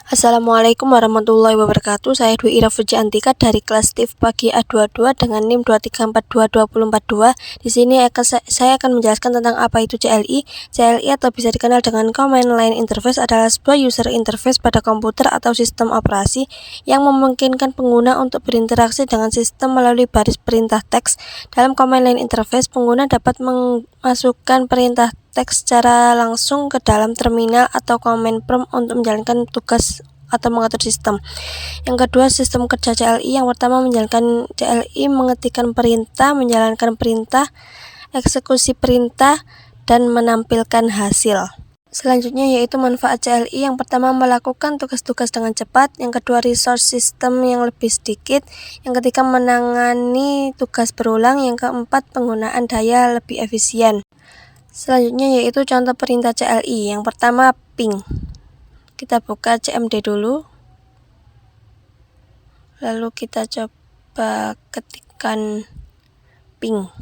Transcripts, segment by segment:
Assalamualaikum warahmatullahi wabarakatuh. Saya Dwi Ira Fujiantika dari kelas TIF Pagi A22 dengan NIM 2342242. Di sini saya akan menjelaskan tentang apa itu CLI. CLI atau bisa dikenal dengan Command Line Interface adalah sebuah user interface pada komputer atau sistem operasi yang memungkinkan pengguna untuk berinteraksi dengan sistem melalui baris perintah teks. Dalam Command Line Interface, pengguna dapat memasukkan perintah teks secara langsung ke dalam terminal atau command prompt untuk menjalankan tugas atau mengatur sistem. Yang kedua, sistem kerja CLI. Yang pertama, menjalankan CLI mengetikkan perintah, menjalankan perintah, eksekusi perintah, dan menampilkan hasil. Selanjutnya yaitu manfaat CLI. Yang pertama, melakukan tugas-tugas dengan cepat. Yang kedua, resource system yang lebih sedikit. Yang ketiga, menangani tugas berulang. Yang keempat, penggunaan daya lebih efisien. Selanjutnya yaitu contoh perintah CLI. Yang pertama, ping. Kita buka CMD dulu. Lalu kita coba ketikkan ping.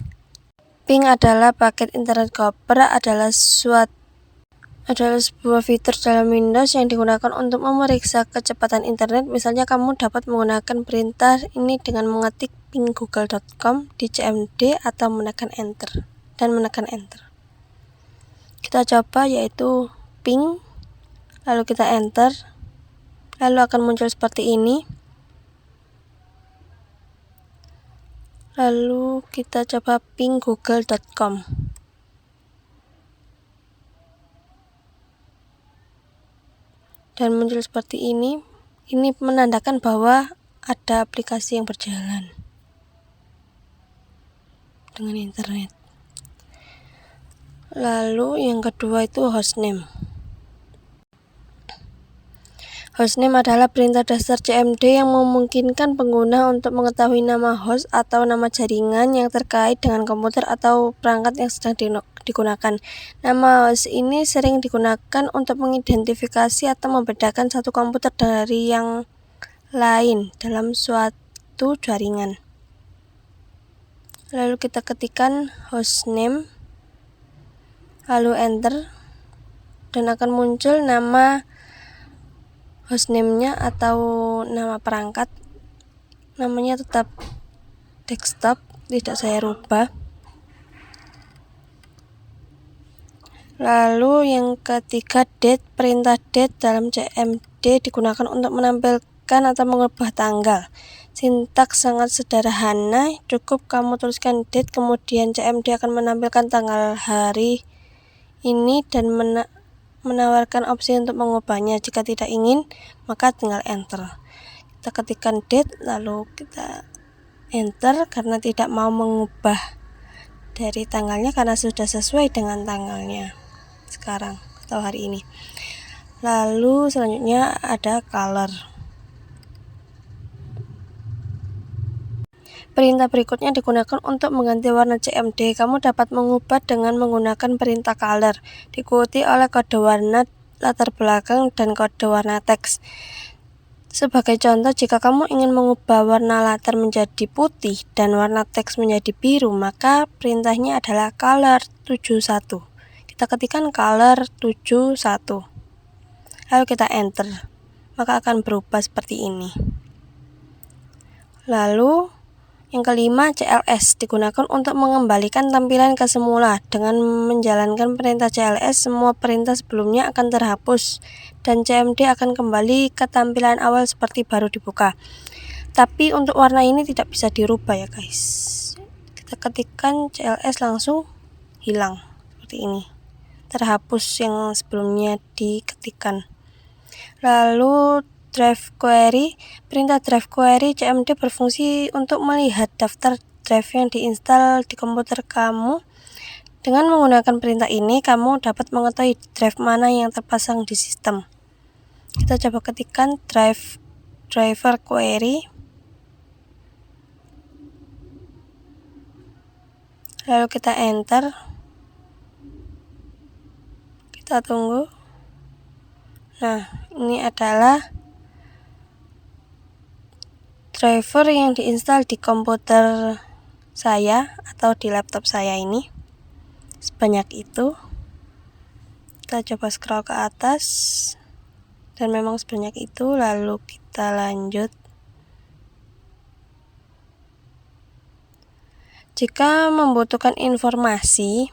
Ping adalah paket internet koper, adalah sebuah fitur dalam Windows yang digunakan untuk memeriksa kecepatan internet. Misalnya kamu dapat menggunakan perintah ini dengan mengetik ping google.com di CMD atau menekan enter. Kita coba yaitu ping, lalu kita enter, lalu akan muncul seperti ini. Lalu kita coba ping google.com. Dan muncul seperti ini. Ini menandakan bahwa ada aplikasi yang berjalan dengan internet. Lalu yang kedua itu hostname. Hostname adalah perintah dasar CMD yang memungkinkan pengguna untuk mengetahui nama host atau nama jaringan yang terkait dengan komputer atau perangkat yang sedang digunakan. Nama host ini sering digunakan untuk mengidentifikasi atau membedakan satu komputer dari yang lain dalam suatu jaringan. Lalu kita ketikkan hostname, lalu enter, dan akan muncul nama hostname-nya atau nama perangkat. Namanya tetap desktop, tidak saya rubah. Lalu yang ketiga, date. Perintah date dalam CMD digunakan untuk menampilkan atau mengubah tanggal. Sintaks sangat sederhana, cukup kamu tuliskan date, kemudian CMD akan menampilkan tanggal hari ini dan menawarkan opsi untuk mengubahnya. Jika tidak ingin, maka tinggal enter. Kita ketikkan date, lalu kita enter karena tidak mau mengubah dari tanggalnya karena sudah sesuai dengan tanggalnya sekarang atau hari ini. Lalu selanjutnya ada color. Perintah berikutnya digunakan untuk mengganti warna CMD. Kamu dapat mengubah dengan menggunakan perintah color, diikuti oleh kode warna latar belakang dan kode warna teks. Sebagai contoh, jika kamu ingin mengubah warna latar menjadi putih dan warna teks menjadi biru, maka perintahnya adalah color 71. Kita ketikkan color 71. Lalu kita enter, maka akan berubah seperti ini. Lalu yang kelima, CLS digunakan untuk mengembalikan tampilan ke semula. Dengan menjalankan perintah CLS, semua perintah sebelumnya akan terhapus dan CMD akan kembali ke tampilan awal seperti baru dibuka. Tapi untuk warna ini tidak bisa dirubah ya guys. Kita ketikkan CLS langsung hilang seperti ini. Terhapus yang sebelumnya diketikkan. Lalu drive query. Perintah drive query CMD berfungsi untuk melihat daftar drive yang diinstal di komputer kamu. Dengan menggunakan perintah ini, kamu dapat mengetahui drive mana yang terpasang di sistem. Kita coba ketikkan driver query. Lalu kita enter. Kita tunggu. Nah, ini adalah driver yang diinstal di komputer saya atau di laptop saya ini. Sebanyak itu. Kita coba scroll ke atas. dan memang sebanyak itu. Lalu kita lanjut. Jika membutuhkan informasi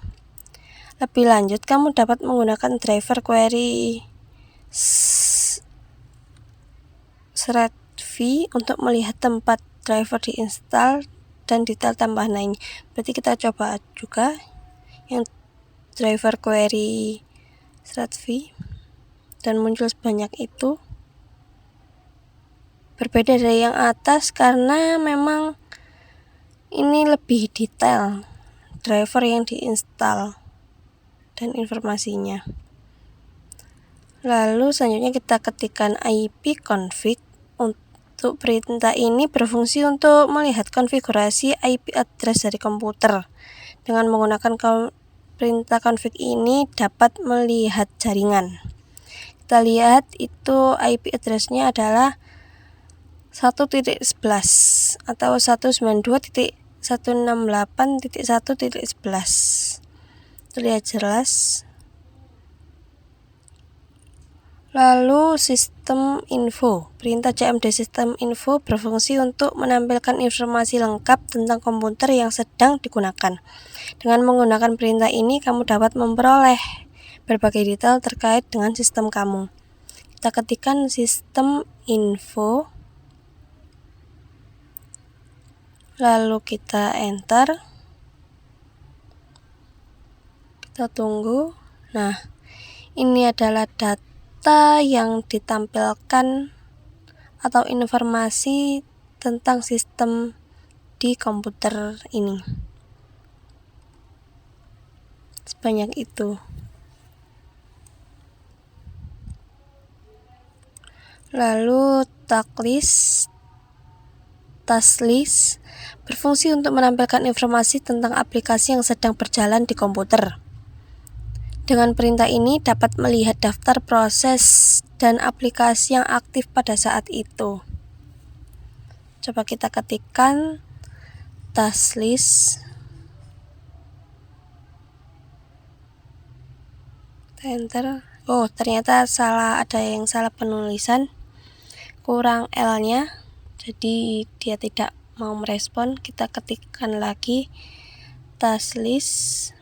lebih lanjut, kamu dapat menggunakan driver query threadv untuk melihat tempat driver diinstal dan detail tambahan lainnya. Berarti kita coba juga yang driver query threadv dan muncul sebanyak itu. Berbeda dari yang atas karena memang ini lebih detail driver yang diinstal dan informasinya. Lalu selanjutnya kita ketikkan ipconfig. Untuk perintah ini berfungsi untuk melihat konfigurasi IP address dari komputer. Dengan menggunakan perintah config ini dapat melihat jaringan. Kita lihat itu IP address-nya adalah 1.11 atau 192.168.1.11. Terlihat jelas. Lalu sistem info. Perintah cmd sistem info berfungsi untuk menampilkan informasi lengkap tentang komputer yang sedang digunakan. Dengan menggunakan perintah ini kamu dapat memperoleh berbagai detail terkait dengan sistem kamu. Kita ketikkan sistem info, lalu kita enter, kita tunggu. Nah, ini adalah data yang ditampilkan atau informasi tentang sistem di komputer ini. Sebanyak itu. Lalu tasklist berfungsi untuk menampilkan informasi tentang aplikasi yang sedang berjalan di komputer. Dengan perintah ini dapat melihat daftar proses dan aplikasi yang aktif pada saat itu. Coba kita ketikkan tasklist. Enter. Oh, ternyata ada yang salah penulisan. Kurang L-nya. Jadi dia tidak mau merespon. Kita ketikkan lagi tasklist.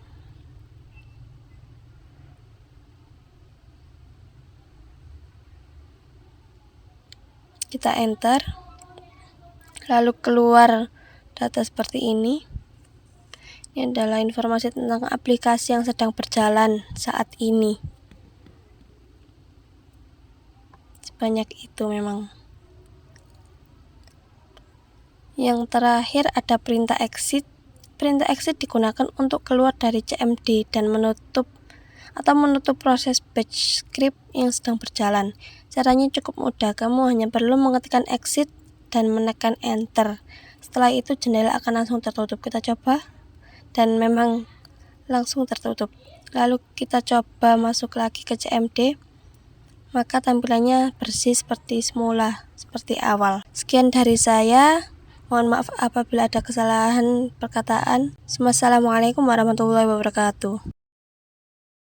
Kita enter. Lalu keluar data seperti ini. Ini adalah informasi tentang aplikasi yang sedang berjalan saat ini. Sebanyak itu memang. Yang terakhir ada perintah exit. Perintah exit digunakan untuk keluar dari cmd dan menutup proses batch script yang sedang berjalan. Caranya cukup mudah, kamu hanya perlu mengetikkan exit dan menekan enter. Setelah itu jendela akan langsung tertutup. Kita coba, dan memang langsung tertutup. Lalu kita coba masuk lagi ke cmd, maka tampilannya bersih seperti semula, seperti awal. Sekian dari saya. Mohon maaf apabila ada kesalahan perkataan. Wassalamualaikum warahmatullahi wabarakatuh.